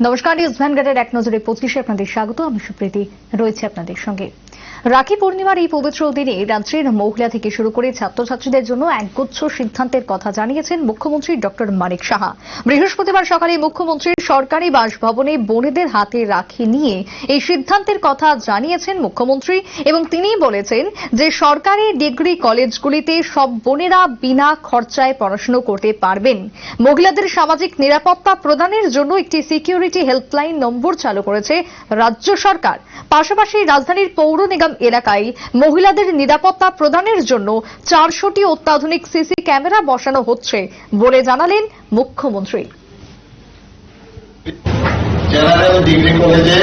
নমস্কার, নিউজ ভ্যানগার্ডের এক নজরে 25-এ আপনাদের স্বাগত। আমি সুপ্রীতি রয়েছে আপনাদের সঙ্গে। রাখি পূর্ণিমার এই পবিত্র দিনে রাজ্যের মহিলা থেকে শুরু করে ছাত্রছাত্রীদের জন্য একগুচ্ছ সিদ্ধান্তের কথা জানিয়েছেন মুখ্যমন্ত্রী ডক্টর মানিক সাহা। বৃহস্পতিবার সকালে মুখ্যমন্ত্রীর সরকারি বাসভবনে বোনেদের হাতে রাখি নিয়ে এই সিদ্ধান্তের কথা জানিয়েছেন মুখ্যমন্ত্রী এবং তিনি বলেছেন যে সরকারি ডিগ্রি কলেজগুলিতে সব বোনেরা বিনা খরচায় পড়াশোনা করতে পারবেন। মহিলাদের সামাজিক নিরাপত্তা প্রদানের জন্য একটি সিকিউরিটি হেল্পলাইন নম্বর চালু করেছে রাজ্য সরকার। পাশাপাশি রাজধানীর পৌর নিগম এলাকায় মহিলাদের নিরাপত্তা প্রদানের জন্য 400টি অত্যাধুনিক সিসি ক্যামেরা বসানো হচ্ছে বলে জানালেন মুখ্যমন্ত্রী। জেনারেল ডিগ্রি কলেজে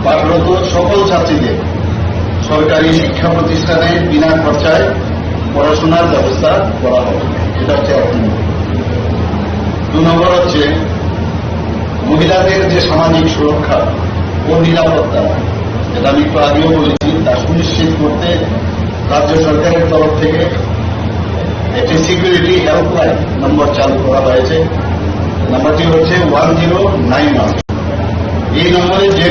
পাঠরত সকল ছাত্রীদের সরকারি শিক্ষা প্রতিষ্ঠানে বিনা খরচায় পড়াশোনার ব্যবস্থা করা হবে। এটা হচ্ছে 1 নম্বর। 2 নম্বর হচ্ছে মহিলাদের যে সামাজিক সুরক্ষা ও নিরাপত্তা, যেটা আমি একটু আগেও বলেছি, তা সুনিশ্চিত করতে রাজ্য সরকারের তরফ থেকে একটি সিকিউরিটি হেল্পলাইন নম্বর চালু করা হয়েছে। নাম্বারটি হচ্ছে 1091। এই নম্বরে যে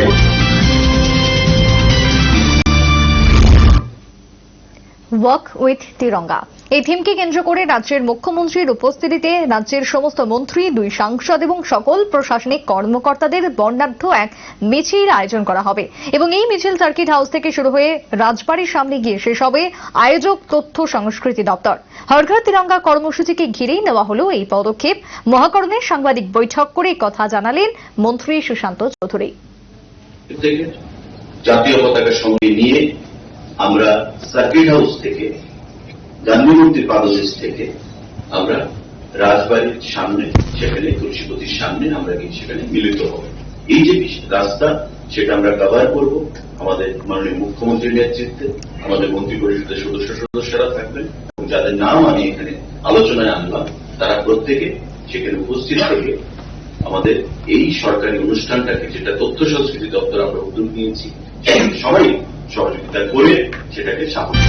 ওয়াক উইথ তিরঙ্গা এই থিমকে কেন্দ্র করে রাজ্যের মুখ্যমন্ত্রীর উপস্থিতিতে রাজ্যের সমস্ত মন্ত্রী, 2 সাংসদ এবং সকল প্রশাসনিক কর্মকর্তাদের বর্ণাঢ্য এক মিছিল আয়োজন করা হবে এবং এই মিছিল সার্কিট হাউস থেকে শুরু হয়ে রাজবাড়ির সামনে গিয়ে শেষ হবে। আয়োজক তথ্য সংস্কৃতি দপ্তর। হর ঘর তিরঙ্গা কর্মসূচিকে ঘিরেই নেওয়া হলো এই পদক্ষেপ। মহাকরণে সাংবাদিক বৈঠক করে কথা জানালেন মন্ত্রী সুশান্ত চৌধুরী। জাতীয় পতাকার সঙ্গে নিয়ে আমরা সার্কিট হাউস থেকে, গান্ধী মূর্তির পাদদেশ থেকে আমরা রাজবাড়ির সামনে, সেখানে তুলসীপতির সামনে আমরা গিয়ে সেখানে মিলিত হব। এই যে রাস্তা, সেটা আমরা কভার করব। আমাদের মাননীয় মুখ্যমন্ত্রীর নেতৃত্বে আমাদের মন্ত্রী পরিষদের সদস্যরা থাকবেন এবং যাদের নাম আমি এখানে আলোচনায় আনলাম, তারা প্রত্যেকে সেখানে উপস্থিত থেকে আমাদের এই সরকারি অনুষ্ঠানটাকে, যেটা তথ্য সংস্কৃতি দপ্তর আমরা উদ্যোগ নিয়েছি, সবাই সহযোগিতা করে সেটাকে সাফল্য।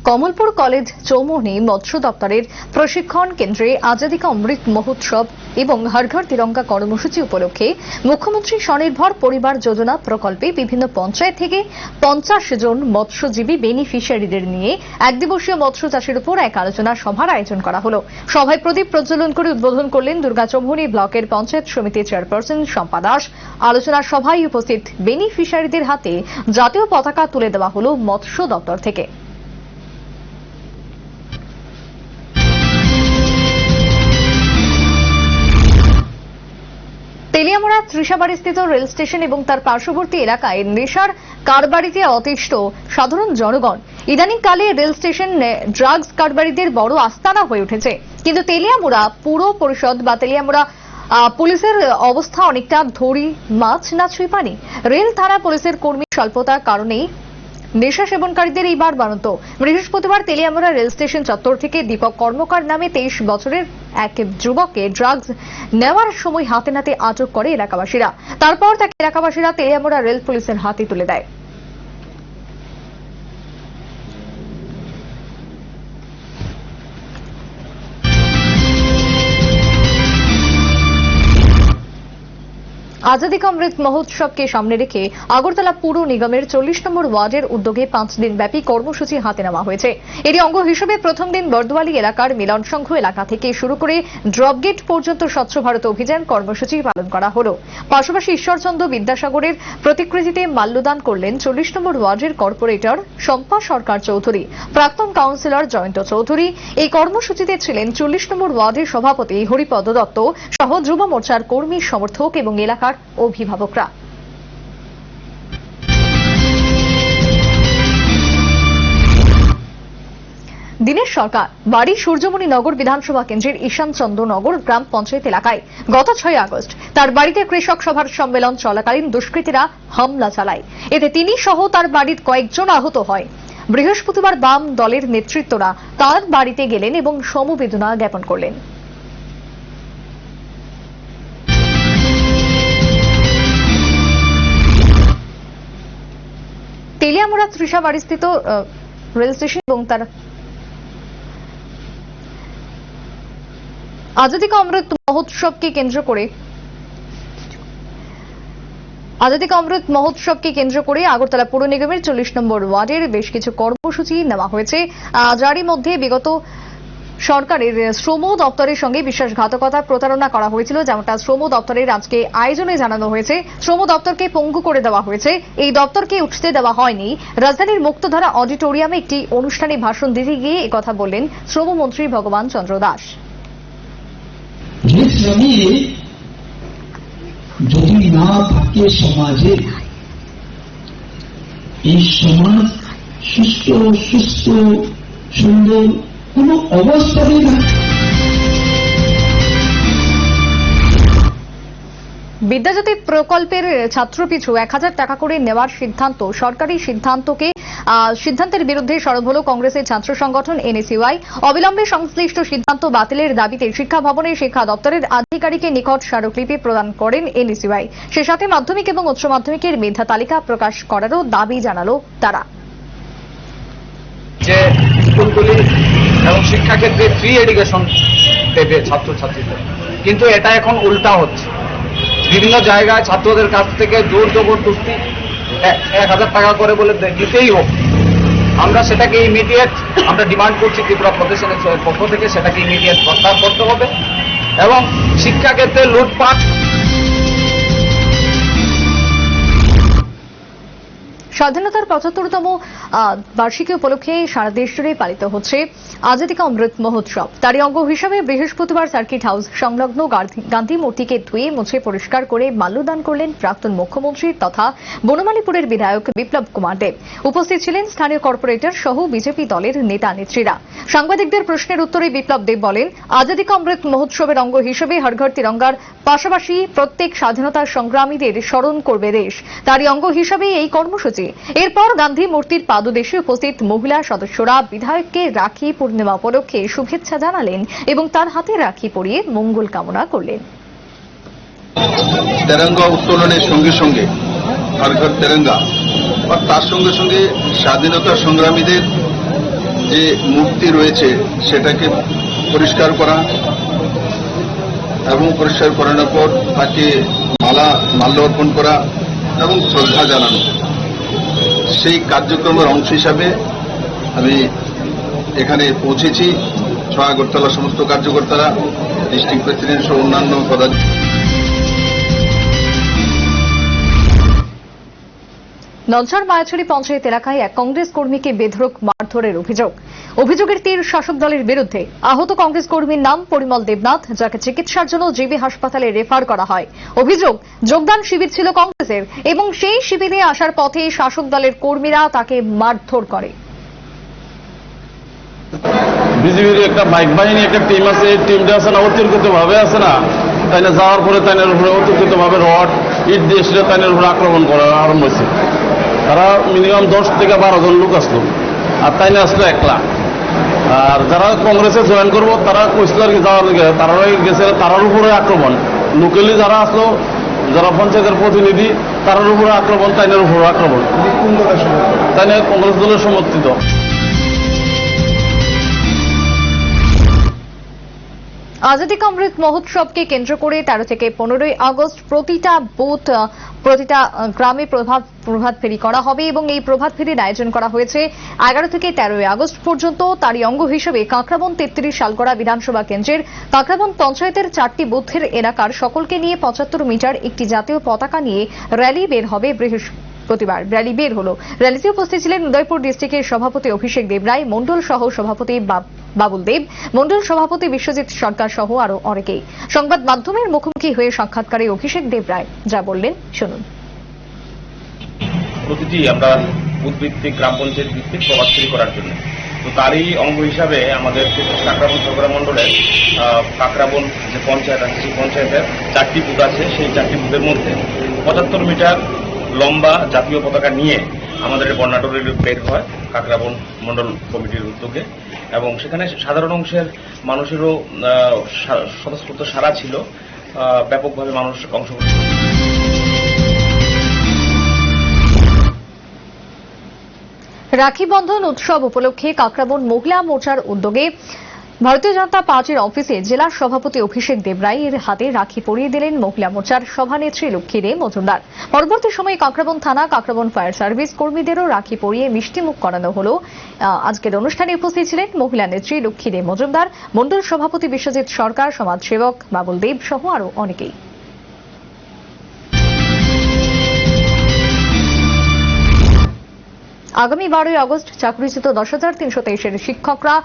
কমলপুর কলেজ চৌমুহনী মৎস্য দপ্তরের প্রশিক্ষণ কেন্দ্রে আজাদী কা অমৃত মহোৎসব এবং হর ঘর তিরঙ্গা কর্মসূচি উপলক্ষে মুখ্যমন্ত্রী স্বনির্ভর পরিবার যোজনা প্রকল্পে বিভিন্ন পঞ্চায়েত থেকে 50 জন মৎস্যজীবী বেনিফিশিয়ারিদের নিয়ে একদিবসীয় মৎস্য চাষের উপর এক আলোচনা সভার আয়োজন করা হল। সভায় প্রদীপ প্রজ্বলন করে উদ্বোধন করলেন দুর্গা চৌমুহনী ব্লকের পঞ্চায়েত সমিতির চেয়ারপারসন শম্পা দাস। আলোচনা সভায় উপস্থিত বেনিফিশিয়ারিদের হাতে জাতীয় পতাকা তুলে দেওয়া হল মৎস্য দপ্তর থেকে। তেলিয়ামুড়া ত্রিশাবাড়িস্থিত রেল স্টেশন এবং তার পার্শ্ববর্তী এলাকায় নেশার কারবারিতে অতিষ্ঠ সাধারণ জনগণ। ইদানিংকালে রেল স্টেশন ড্রাগস কারবারিদের বড় আস্তানা হয়ে উঠেছে। কিন্তু তেলিয়ামুড়া পুর পরিষদ বা তেলিয়ামুড়া পুলিশের অবস্থা অনেকটা ধরি মাছ না ছুঁই পানি। রেল থানা পুলিশের কর্মী স্বল্পতার কারণেই নেশা সেবনকারীদের এইবার বারন্ত। বৃহস্পতিবার তেলিয়ামুড়া রেল স্টেশন চত্বর থেকে দীপক কর্মকার নামে 23 বছরের এক যুবককে ড্রাগস নেওয়ার সময় হাতে নাতে আটক করে এলাকাবাসীরা। তারপর তাকে এলাকাবাসীরা তেলিয়ামুড়া রেল পুলিশের হাতে তুলে দেয়। আজাদী কা অমৃত মহোৎসবকে সামনে রেখে আগরতলা পুর নিগমের 40 নম্বর ওয়ার্ডের উদ্যোগে 5 দিন ব্যাপী কর্মসূচি হাতে নেওয়া হয়েছে। এরই অঙ্গ হিসেবে প্রথম দিন বর্দোয়ালি এলাকার মিলন সংঘ এলাকা থেকে শুরু করে ড্রপগেট পর্যন্ত স্বচ্ছ ভারত অভিযান কর্মসূচি পালন করা হল। পাশাপাশি ঈশ্বরচন্দ্র বিদ্যাসাগরের প্রতিকৃতিতে মাল্যদান করলেন 40 নম্বর ওয়ার্ডের কর্পোরেটর শম্পা সরকার চৌধুরী, প্রাক্তন কাউন্সিলর জয়ন্ত চৌধুরী। এই কর্মসূচিতে ছিলেন 40 নম্বর ওয়ার্ডের সভাপতি হরিপদ দত্ত সহ যুব মোর্চার কর্মী, সমর্থক এবং এলাকার অভিভাবকরা। দিনের সরকার বাড়ি সূর্যমণি নগর বিধানসভা কেন্দ্রের ঈশান চন্দ্র নগর গ্রাম পঞ্চায়েত এলাকায় গত 6 আগস্ট তার বাড়িতে কৃষক সভার সম্মেলন চলাকালীন দুষ্কৃতীরা হামলা চালায়। এতে তিনি সহ তার বাড়ির কয়েকজন আহত হয়। বৃহস্পতিবার বাম দলের নেতৃত্বরা তার বাড়িতে গেলেন এবং সমবেদনা জ্ঞাপন করলেন। তেলিয়ামুড়া ত্রিশাবাড়িস্থিত রেল স্টেশন এবং তার আজাদী কা অমৃত মহোৎসবকে কেন্দ্র করে আগরতলা পৌর নিগমের 40 নম্বর ওয়ার্ডের বেশ কিছু কর্মসূচি নেওয়া হয়েছে, যারই মধ্যে বিগত সরকারের শ্রম দপ্তরের সঙ্গে বিশ্বাসঘাতকতা প্রতারণা করা হয়েছিল, যেমনটা শ্রম দপ্তরের আজকে আয়োজনে জানানো হয়েছে। শ্রম দপ্তরকে পঙ্গু করে দেওয়া হয়েছে, এই দপ্তরকে উঠতে দেওয়া হয়নি। রাজধানীর মুক্তধারা অডিটোরিয়ামে একটি অনুষ্ঠানে ভাষণ দিতে গিয়ে একথা বললেন শ্রমমন্ত্রী ভগবান চন্দ্র দাস। যদি না থাকে সমাজে, এই সমাজ সুস্থ সুন্দর কোন অবস্থাতেই না। বিদ্যাজ্যোতি প্রকল্পের ছাত্রপিছু 1000 টাকা করে নেওয়ার সিদ্ধান্ত, সরকারি সিদ্ধান্তের বিরুদ্ধে সরব হল কংগ্রেসের ছাত্র সংগঠন এনএসইউআই। অবিলম্বে সংশ্লিষ্ট সিদ্ধান্ত বাতিলের দাবিতে শিক্ষা ভবনে শিক্ষা দপ্তরের আধিকারিকের নিকট স্মারকলিপি প্রদান করেন এনএসইউআই। সে সাথে মাধ্যমিক এবং উচ্চ মাধ্যমিকের মেধা তালিকা প্রকাশ করারও দাবি জানালো তারা। যে স্কুলগুলি এবং শিক্ষাক্ষেত্রে ফ্রি এডুকেশন দেবে ছাত্রছাত্রীদের, কিন্তু এটা এখন উল্টা হচ্ছে। বিভিন্ন জায়গায় ছাত্রদের কাছ থেকে জোর জবরদস্তি 1000 টাকা করে বলে দিতেই হোক, আমরা সেটাকে ইমিডিয়েট আমরা ডিমান্ড করছি ত্রিপুরা প্রদেশের পক্ষ থেকে, সেটাকে ইমিডিয়েট প্রত্যাহার করতে হবে এবং শিক্ষাক্ষেত্রে লুটপাট। স্বাধীনতার 75তম বার্ষিকী উপলক্ষে সারা দেশ জুড়ে পালিত হচ্ছে আজাদী কা অমৃত মহোৎসব। তারই অঙ্গ হিসাবে বৃহস্পতিবার সার্কিট হাউস সংলগ্ন গান্ধী মূর্তিকে ধুয়ে মুছে পরিষ্কার করে মাল্যদান করলেন প্রাক্তন মুখ্যমন্ত্রী তথা বনমালীপুরের বিধায়ক বিপ্লব কুমার দেব। উপস্থিত ছিলেন স্থানীয় কর্পোরেটর সহ বিজেপি দলের নেতা নেত্রীরা। সাংবাদিকদের প্রশ্নের উত্তরে বিপ্লব দেব বলেন, আজাদী কা অমৃত মহোৎসবের অঙ্গ হিসেবে হর ঘর তিরঙ্গার পাশাপাশি প্রত্যেক স্বাধীনতা সংগ্রামীদের স্মরণ করবে দেশ। তারই অঙ্গ হিসাবে এই কর্মসূচি। এরপর গান্ধী মূর্তির পাদদেশে উপস্থিত মহিলা সদস্যরা বিধায়ককে রাখি পূর্ণিমা উপলক্ষে শুভেচ্ছা জানালেন এবং তার হাতে রাখি পরিয়ে মঙ্গল কামনা করলেন। তেরঙ্গা উত্তোলনের সঙ্গে সঙ্গে হর ঘর তেরঙ্গা, আর তার সঙ্গে সঙ্গে স্বাধীনতা সংগ্রামীদের যে মূর্তি রয়েছে সেটাকে পরিষ্কার করা এবং পরিষ্কার করানোর পর তাকে মাল্য অর্পণ করা এবং শ্রদ্ধা জানানো, সেই কার্যক্রমের অংশ হিসাবে আমি এখানে পৌঁছেছি। আগরতলা সমস্ত কার্যকর্তারা, ডিস্ট্রিক্ট প্রেসিডেন্ট সহ অন্যান্য পদাধিকারী। নলছার মায়াছড়ি পঞ্চায়েত এলাকায় এক কংগ্রেস কর্মীকে বেধড়ক মারধরের অভিযোগের তীর শাসক দলের বিরুদ্ধে। আহত কংগ্রেস কর্মীর নাম পরিমল দেবনাথ, যাকে চিকিৎসার জন্য জিবি হাসপাতালে রেফার করা হয়। অভিযোগ, যোগদান শিবির ছিল কংগ্রেসের এবং সেই শিবিরে আসার পথে শাসক দলের কর্মীরা তাকে মারধর করে। বিজেপির একটা বাইক বাহিনী একটা টিম আছে, টিমটা আছে না অতিরিক্ত ভাবে আছে না, তাই না যাওয়ার পরে তাইনের উপরে অতিরিক্ত ভাবে রড ইট দিয়ে এসে তাইনের উপরে আক্রমণ করা আরম্ভ হয়েছে। তারা মিনিমাম 10 থেকে 12 জন লোক আসলো, আর তাইনে আসলো একলা। আর যারা কংগ্রেসে জয়েন করবো তারা কইছিল আর কি যাওয়ার দিকে, তারাই গেছে তারার উপরে আক্রমণ। লোকালি যারা আসলো, যারা পঞ্চায়েতের প্রতিনিধি, তারার উপরে আক্রমণ, তাইনের উপরে আক্রমণ। তাইনে কংগ্রেস দলের সমর্থিত। আজাদী কা অমৃত মহোৎসবকে কেন্দ্র করে 13 থেকে 15 আগস্ট প্রতিটা বুথ, প্রতিটা গ্রামে প্রভাত ফেরি করা হবে এবং এই প্রভাত ফেরির আয়োজন করা হয়েছে 11 থেকে 13 আগস্ট পর্যন্ত। তারই অঙ্গ হিসেবে কাঁকড়াবন 33 শালগড়া বিধানসভা কেন্দ্রের কাঁকড়াবন পঞ্চায়েতের 4টি বুথের এলাকার সকলকে নিয়ে 75 মিটার একটি জাতীয় পতাকা নিয়ে র্যালি বের হবে। বৃহস্পতিবার র্যালি বের হল। র্যালিতে উপস্থিত ছিলেন উদয়পুর ডিস্ট্রিক্টের সভাপতি অভিষেক দেবরায়, মন্ডল সহ সভাপতি বাবুল দেব, মন্ডল সভাপতি বিশ্বজিৎ সরকার সহ আরো অনেকেই। সংবাদ মাধ্যমের মুখোমুখি হয়ে সাক্ষাৎকারে অভিষেক দেবরায় যা বললেন শুনুন। প্রতিটি আমরা বুথভিত্তিক গ্রাম পঞ্চায়েত ভিত্তিক প্রভাত ফেরি করার জন্য, তো তারই অঙ্গ হিসাবে আমাদের কাঁকড়াবন সরকার মন্ডলের কাঁকড়াবন যে পঞ্চায়েত আছে সেই পঞ্চায়েতের 4টি বুথ আছে। সেই 4টি বুথের মধ্যে 75 মিটার লম্বা জাতীয় পতাকা নিয়ে আমাদের বর্ণাঢ্য বের হয় কাঁকড়াবন মন্ডল কমিটির উদ্যোগে, এবং সেখানে সাধারণ অংশের মানুষেরও স্বতঃস্ফূর্ত সাড়া ছিল, ব্যাপকভাবে মানুষ অংশগ্রহণ। রাখি বন্ধন উৎসব উপলক্ষে কাঁকড়াবন মহিলা মোর্চার উদ্যোগে ভারতীয় জনতা পার্টির অফিসে জেলা সভাপতি অভিষেক দেবরাই এর হাতে রাখি পরিয়ে দিলেন মহিলা মোর্চার সভানেত্রী লক্ষ্মী দে মজুমদার। পরবর্তী সময়ে কাকরাবন থানা, কাকরাবন ফায়ার সার্ভিস কর্মীদেরও রাখি পরিয়ে মিষ্টিমুখ করানো হলো। আজকের অনুষ্ঠানে উপস্থিত ছিলেন মহিলা নেত্রী লক্ষ্মী দে মজুমদার, মণ্ডল সভাপতি বিশ্বজিৎ সরকার, সমাজসেবক বাবুল দেব সহ আরো অনেকেই। আগামী 12ই আগস্ট চাকরিচ্যুত 10,323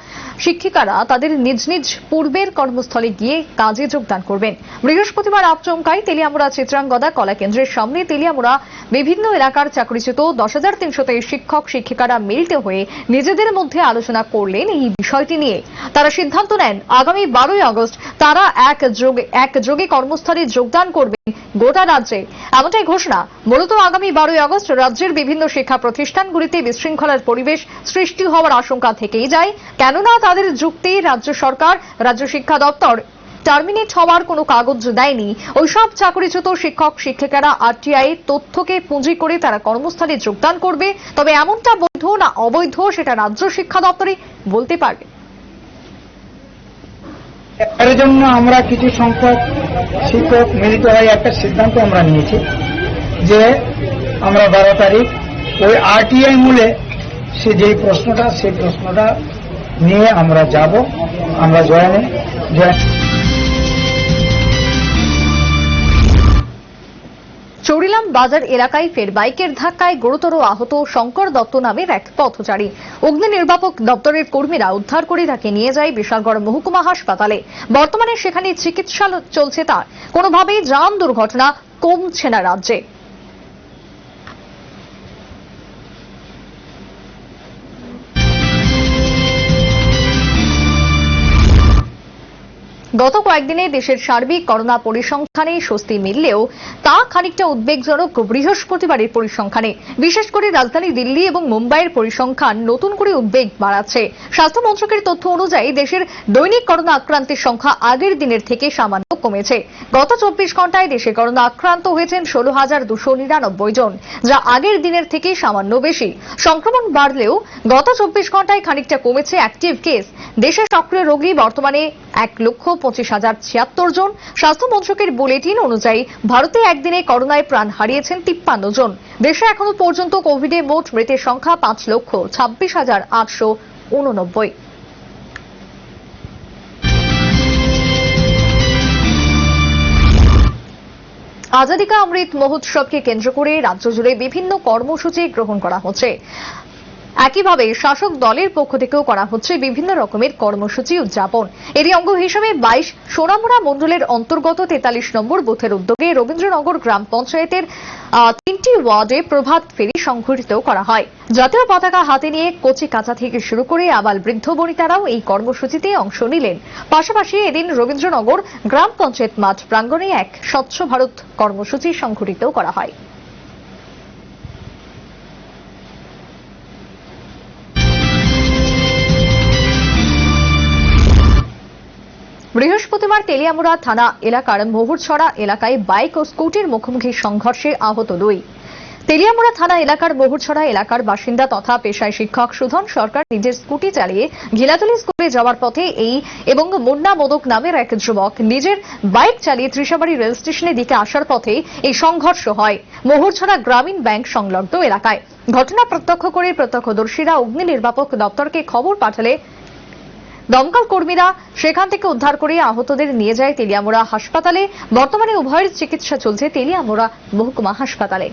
শিক্ষিকারা তাদের নিজ নিজ পূর্বের কর্মস্থলে গিয়ে কাজে যোগদান করবেন। বৃহস্পতিবার আচমকাই তেলিয়ামুড়া চিত্রাঙ্গদা কলা কেন্দ্রের সামনে তেলিয়ামুড়া বিভিন্ন এলাকার চাকরিচ্যুত 10,323 শিক্ষক শিক্ষিকারা মিলিত হয়ে নিজেদের মধ্যে আলোচনা করলেন এই বিষয়টি নিয়ে। তারা সিদ্ধান্ত নেন আগামী 12ই আগস্ট তারা একযোগে কর্মস্থলে যোগদান করবেন গোটা রাজ্যে। এমনটাই ঘোষণা। মূলত আগামী 12ই আগস্ট রাজ্যের বিভিন্ন শিক্ষা প্রতিষ্ঠানগুলিতে বিশৃঙ্খলার পরিবেশ সৃষ্টি হওয়ার আশঙ্কা থেকেই যায়, কেননা তাদের যুক্তি রাজ্য সরকার, রাজ্য শিক্ষা দপ্তর টার্মিনেট হওয়ার কোনো কাগজ দেয়নি। ওইসব চাকরিচ্যুত শিক্ষক শিক্ষিকারা আরটিআই তথ্যকে পুঁজি করে তারা কর্মস্থলে যোগদান করবে। তবে এমনটা বৈধ না অবৈধ সেটা রাজ্য শিক্ষা দপ্তরই বলতে পারবে। এর জন্য আমরা কিছু সংখ্যক শিক্ষক মিলিত হয়ে একটা সিদ্ধান্ত আমরা নিয়েছি যে আমরা 12 তারিখ ওই আরটিআই মূলে সে যেই প্রশ্নটা সেই প্রশ্নটা নিয়ে আমরা যাব। আমরা জয়েন চৌরিলাম বাজার এলাকায় ফের বাইকের ধাক্কায় গুরুতর আহত শঙ্কর দত্ত নামের এক পথচারী। অগ্নি নির্বাপক দপ্তরের কর্মীরা উদ্ধার করে তাকে নিয়ে যায় বিশালগড় মহকুমা হাসপাতালে। বর্তমানে সেখানে চিকিৎসা চলছে তার। কোনোভাবেই যান দুর্ঘটনা কমছে না রাজ্যে। গত কয়েকদিনে দেশের সার্বিক করোনা পরিসংখ্যানে স্বস্তি মিললেও তা খানিকটা উদ্বেগজনক বৃহস্পতিবারের পরিসংখ্যানে। বিশেষ করে রাজধানী দিল্লি এবং মুম্বাইয়ের পরিসংখ্যান নতুন করে উদ্বেগ বাড়াচ্ছে। স্বাস্থ্য মন্ত্রকের তথ্য অনুযায়ী দেশের দৈনিক করোনা আক্রান্তের সংখ্যা আগের দিনের থেকে সামান্য কমেছে। গত 24 ঘন্টায় দেশে করোনা আক্রান্ত হয়েছেন 16,299 জন, যা আগের দিনের থেকে সামান্য বেশি। সংক্রমণ বাড়লেও গত 24 ঘন্টায় খানিকটা কমেছে অ্যাক্টিভ কেস। দেশে সক্রিয় রোগী বর্তমানে 1,25,076 জন। স্বাস্থ্য মন্ত্রকের বুলেটিন অনুযায়ী ভারতে একদিনে করোনায় প্রাণ হারিয়েছেন 53 জন। দেশে এখনো পর্যন্ত কোভিডে মোট মৃতের সংখ্যা 5,26,889। আজাদী কা অমৃত মহোৎসবকে কেন্দ্র করে রাজ্য জুড়ে বিভিন্ন কর্মসূচি গ্রহণ করা হচ্ছে। একইভাবে শাসক দলের পক্ষ থেকেও করা হচ্ছে বিভিন্ন রকমের কর্মসূচি উদযাপন। এরই অঙ্গ হিসেবে 22 সোনামুড়া মণ্ডলের অন্তর্গত 43 নম্বর বুথের উদ্যোগে রবীন্দ্রনগর গ্রাম পঞ্চায়েতের 3টি ওয়ার্ডে প্রভাত ফেরি সংঘটিত করা হয়। জাতীয় পতাকা হাতে নিয়ে কচি কাঁচা থেকে শুরু করে আবাল বৃদ্ধ বনিতারাও এই কর্মসূচিতে অংশ নিলেন। পাশাপাশি এদিন রবীন্দ্রনগর গ্রাম পঞ্চায়েত মাঠ প্রাঙ্গণে এক স্বচ্ছ ভারত কর্মসূচি সংঘটিত করা হয়। বৃহস্পতিবার তেলিয়ামুড়া থানা এলাকার মোহরছড়া এলাকায় বাইক ও স্কুটির মুখোমুখি সংঘর্ষে আহত 2। তেলিয়ামুড়া থানা এলাকার মোহরছড়া এলাকার বাসিন্দা তথা পেশায় শিক্ষক সুধন সরকার নিজের স্কুটি চালিয়ে ঘিলাতলি স্কুলে যাওয়ার পথে এবং মুন্না মোদক নামের এক যুবক নিজের বাইক চালিয়ে ত্রিশাবাড়ি রেল স্টেশনের দিকে আসার পথে এই সংঘর্ষ হয় মোহরছড়া গ্রামীণ ব্যাংক সংলগ্ন এলাকায়। ঘটনা প্রত্যক্ষ করে প্রত্যক্ষদর্শীরা অগ্নি নির্বাপক দপ্তরকে খবর পাঠালে দমকল কর্মীরা সেখান থেকে উদ্ধার করে আহতদের নিয়ে যায় তেলিয়ামুড়া হাসপাতালে। বর্তমানে উভয়ের চিকিৎসা চলছে তেলিয়ামুড়া মহকুমা হাসপাতালে।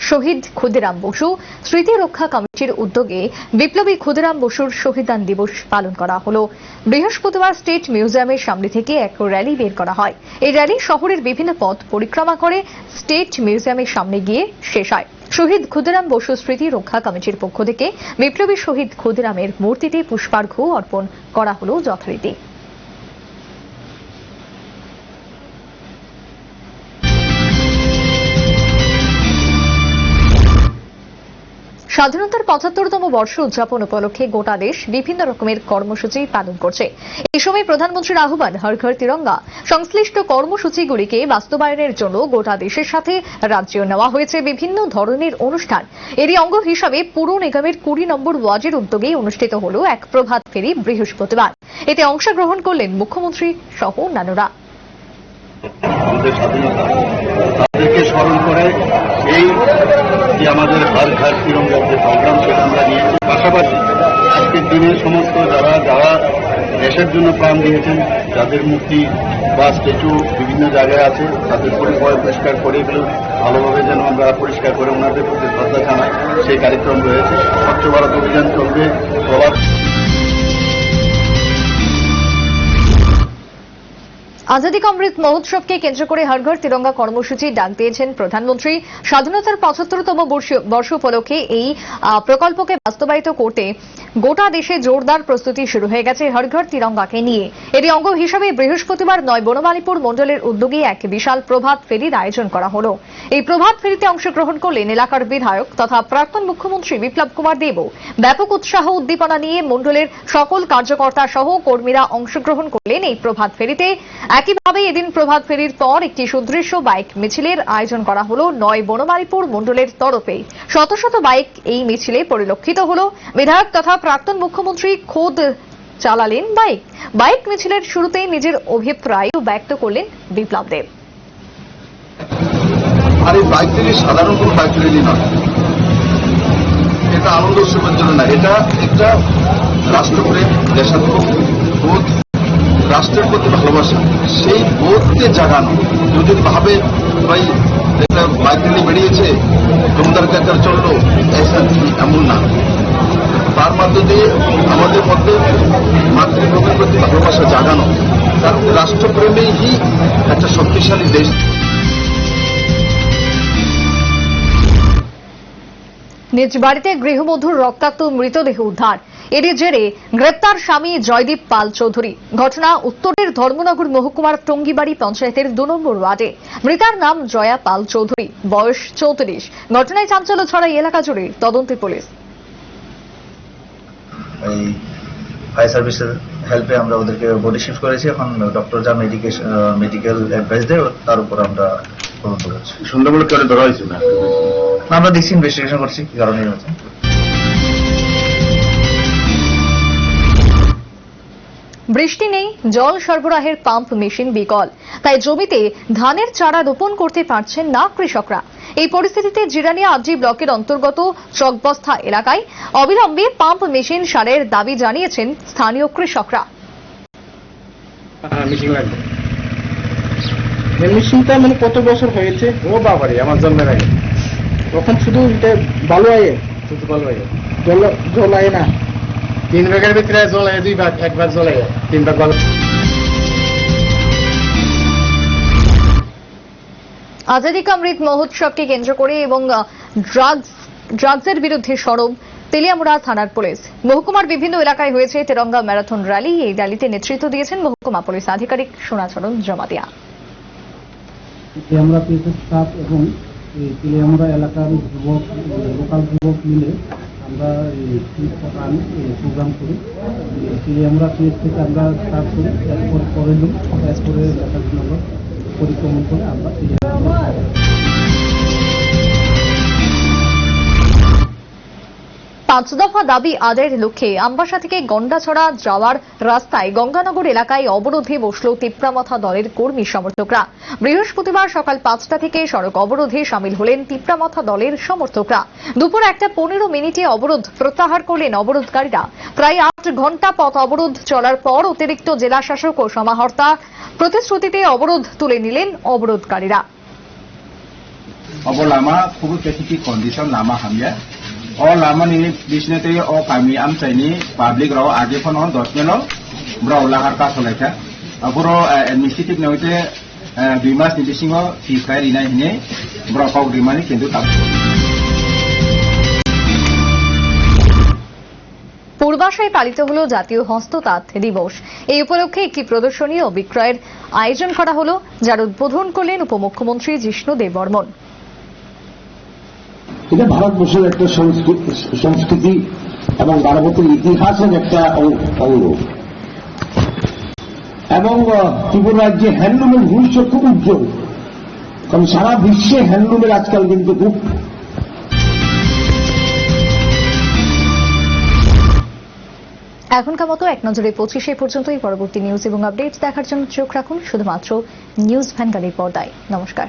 শহীদ ক্ষুদিরাম বসু স্মৃতি রক্ষা কমিটির উদ্যোগে বিপ্লবী ক্ষুদিরাম বসুর শহীদান দিবস পালন করা হলো। বৃহস্পতিবার স্টেট মিউজিয়ামের সামনে থেকে এক র্যালি বের করা হয়। এই র্যালি শহরের বিভিন্ন পথ পরিক্রমা করে স্টেট মিউজিয়ামের সামনে গিয়ে শেষ হয়। শহীদ ক্ষুদিরাম বসু স্মৃতি রক্ষা কমিটির পক্ষ থেকে বিপ্লবী শহীদ ক্ষুদিরামের মূর্তিতে পুষ্পার্ঘ্য অর্পণ করা হলো যথারীতি। স্বাধীনতার ৭৫তম বর্ষ উদযাপন উপলক্ষে গোটা দেশ বিভিন্ন রকমের কর্মসূচি পালন করছে। এই সময় প্রধানমন্ত্রীর আহ্বান হর ঘর তিরঙ্গা। সংশ্লিষ্ট কর্মসূচিগুলিকে বাস্তবায়নের জন্য গোটা দেশের সাথে রাজ্যেও নেওয়া হয়েছে বিভিন্ন ধরনের অনুষ্ঠান। এরই অঙ্গ হিসাবে পুর নিগমের ২০ নম্বর ওয়ার্ডের উদ্যোগে অনুষ্ঠিত হল এক প্রভাত ফেরি বৃহস্পতিবার। এতে অংশগ্রহণ করলেন মুখ্যমন্ত্রী সহ অন্যান্যরা। আমাদের স্বাধীনতা তাদেরকে স্মরণ করে এই যে আমাদের হর ঘর তিরঙ্গার যে প্রোগ্রাম সেটা আমরা নিয়েছি। পাশাপাশি আজকের দিনে সমস্ত যারা দেশের জন্য প্রাণ দিয়েছেন, যাদের মূর্তি বা স্ট্যাচু বিভিন্ন জায়গায় আছে, তাদের পরিষ্কার করে এগুলো ভালোভাবে যেন আমরা পরিষ্কার করে ওনাদের প্রতি শ্রদ্ধা জানাই, সেই কার্যক্রম রয়েছে। স্বচ্ছ ভারত অভিযান চলবে। প্রভাব আজাদী কা অমৃত মহোৎসবকে কেন্দ্র করে হর ঘর তিরঙ্গা কর্মসূচি ডাক দিয়েছেন প্রধানমন্ত্রী। স্বাধীনতার ৭৫তম বর্ষ উপলক্ষে এই প্রকল্পকে বাস্তবায়িত করতে গোটা দেশে জোরদার প্রস্তুতি শুরু হয়ে গেছে হর ঘর তিরঙ্গাকে নিয়ে। এরই অঙ্গ হিসাবে বৃহস্পতিবার ৯ বনমালীপুর মণ্ডলের উদ্যোগে এক বিশাল প্রভাত ফেরির আয়োজন করা হল। এই প্রভাত ফেরিতে অংশগ্রহণ করলেন এলাকার বিধায়ক তথা প্রাক্তন মুখ্যমন্ত্রী বিপ্লব কুমার দেবও। ব্যাপক উৎসাহ উদ্দীপনা নিয়ে মণ্ডলের সকল কার্যকর্তা সহ কর্মীরা অংশগ্রহণ করলেন এই প্রভাত ফেরিতে। একইভাবে এদিন প্রভাত ফেরির পর একটি সুদৃশ্য বাইক মিছিলের আয়োজন করা হল ৯ বনমালীপুর মণ্ডলের তরফে। শত শত বাইক এই মিছিলে পরিলক্ষিত হল। বিধায়ক তথা প্রাক্তন মুখ্যমন্ত্রী খোদ চালালেন বাইক মিছিলের শুরুতেই নিজের অভিপ্রায় ব্যক্ত করলেন বিপ্লব দেব। আর এই বাইক র্যালি সাধারণ কোনো বাইক র্যালি নয়, এটা আনন্দ উৎসবের জন্য না, এটা একটা রাষ্ট্রপ্রেম, দেশাত্মবোধ, রাষ্ট্রের প্রতি ভালোবাসা, সেই বোধকে জাগানো। যদি ভাবে ভাই একটা বাইক র্যালি বেরিয়েছে, দমদার কাকার চললো, এমন না। তার মধ্য দিয়ে আমাদের মধ্যে মাতৃভূমির প্রতি ভালোবাসা জাগানো, কারণ রাষ্ট্রপ্রেমেই একটা শক্তিশালী দেশ। নিজ বাড়িতে গৃহবধূর রক্তাক্ত মৃতদেহ উদ্ধার। এরই জেরে গ্রেপ্তার স্বামী জয়দীপ পাল চৌধুরী। ঘটনা উত্তরের ধর্মনগর মহকুমার টঙ্গিবাড়ি পঞ্চায়েতের ২ নম্বর ওয়ার্ডে। মৃতার নাম জয়া পাল চৌধুরী, বয়স ৩৪। ঘটনায় চাঞ্চল্য ছড়ায় এলাকা জুড়ে। তদন্তে পুলিশ। এই ফায়ার সার্ভিসের হেল্পে আমরা ওদেরকে বডি শিফট করেছি। এখন ডক্টর যা মেডিকেল অ্যাডভাইস দেয় তার উপর আমরা তদন্ত করছি। সন্ধ্যামূলক করে ধরা হয়েছে না, আমরা দেখছি, ইনভেস্টিগেশন করছি কি কারণে হয়েছে। বৃষ্টি নেই, জল সরবরাহের পাম্প মেশিন বিকল, তাই জমিতে ধানের চারা রোপণ করতে পারছেন না কৃষকরা। এই পরিস্থিতিতে জিরানিয়া আরজি ব্লকের অন্তর্গত চকবস্থা এলাকায় অবিলম্বে পাম্প মেশিন সারের দাবি জানিয়েছেন স্থানীয় কৃষকরা। মেশিনটা মানে কত বছর হয়েছে? ও বাবারে, আমার জন্মের আগে। তখন শুধু বালু আয়ে, শুধু বালু আয়ে, জল আয়ে না। 3 ভাগের ভিতরে জল আয়ে 2 ভাগ, 1 ভাগ জল আয়ে, 3 ভাগ বালু। আজাদী কা অমৃত মহোৎসবকে কেন্দ্র করে এবং ড্রাগসের বিরুদ্ধে সরব তেলিয়ামুড়া থানার পুলিশ। মহকুমার বিভিন্ন এলাকায় হয়েছে তিরঙ্গা ম্যারাথন র্যালি। এই র্যালিতে নেতৃত্ব দিয়েছেন মহকুমা পুলিশ আধিকারিক সোনাচরণ জমাতিয়া। আমরা পিএসএফ স্টাফ এবং তেলিয়ামুড়া এলাকার লোকাল যুবক মিলে আমরা প্রোগ্রাম করি। তেলিয়ামুড়া পিএস থেকে আমরা স্টার্ট করি, এরপর পরের দিন এরপরে এলাকাগুলো পরিক্রমণ করে আমরা পাঁচ দফা দাবি আদায়ের লক্ষ্যে আমবাসা থেকে গন্ডাছড়া যাওয়ার রাস্তায় গঙ্গানগর এলাকায় অবরোধে বসল তিপ্রামাথা দলের কর্মী সমর্থকরা। বৃহস্পতিবার সকাল ৫টা থেকে সড়ক অবরোধে সামিল হলেন তিপ্রামাথা দলের সমর্থকরা। দুপুর ১:১৫ অবরোধ প্রত্যাহার করলেন অবরোধকারীরা। প্রায় ৮ ঘণ্টা পথ অবরোধ চলার পর অতিরিক্ত জেলা শাসক ও সমাহর্তা প্রতিশ্রুতিতে অবরোধ তুলে নিলেন অবরোধকারীরা। lama kubur keti condition lama hamya o lama ni bisnete o kami am chaini public ro age phono 10 milo bro lahar ka solaika aburo administrative noite 2 mas ni bisingo fi khairi na hine bro pau rimani kintu ta পূর্বাশায় পালিত হল জাতীয় হস্ততাঁত দিবস। এই উপলক্ষে একটি প্রদর্শনী ও বিক্রয়ের আয়োজন করা হল, যার উদ্বোধন করলেন উপমুখ্যমন্ত্রী জিষ্ণু দেববর্মন। এটা ভারতবর্ষের একটা সংস্কৃতি এবং ভারতের ইতিহাসের একটা অঙ্গ। এবং ত্রিপুরা রাজ্যে হ্যান্ডলুমের ভবিষ্যৎ খুব উজ্জ্বল, কারণ সারা বিশ্বে হ্যান্ডলুমের আজকাল কিন্তু খুব এখনকার মতো এক নজরে 25 পর্যন্তই। পরবর্তী নিউজ এবং আপডেটস দেখার জন্য চোখ রাখুন শুধুমাত্র নিউজ ভ্যানগাড়ির পর্দায়। নমস্কার।